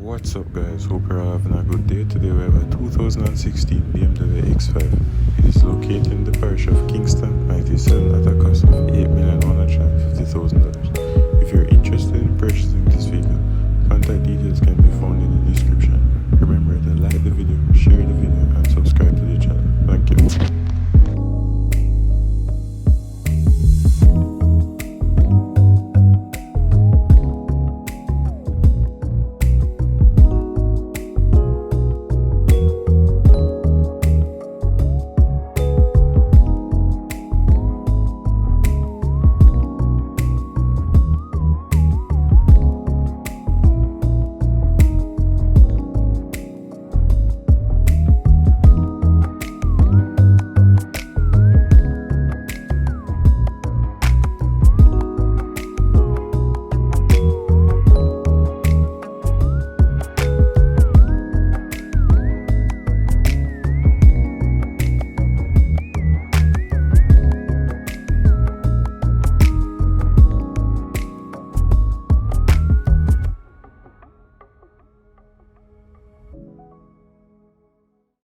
What's up guys, hope you're all having a good day. Today we have a 2016 BMW X5. It is located in the parish of Kingston and it is selling at a cost of $8,150,000. If you're interested in purchasing this vehicle, contact details can be found in the description.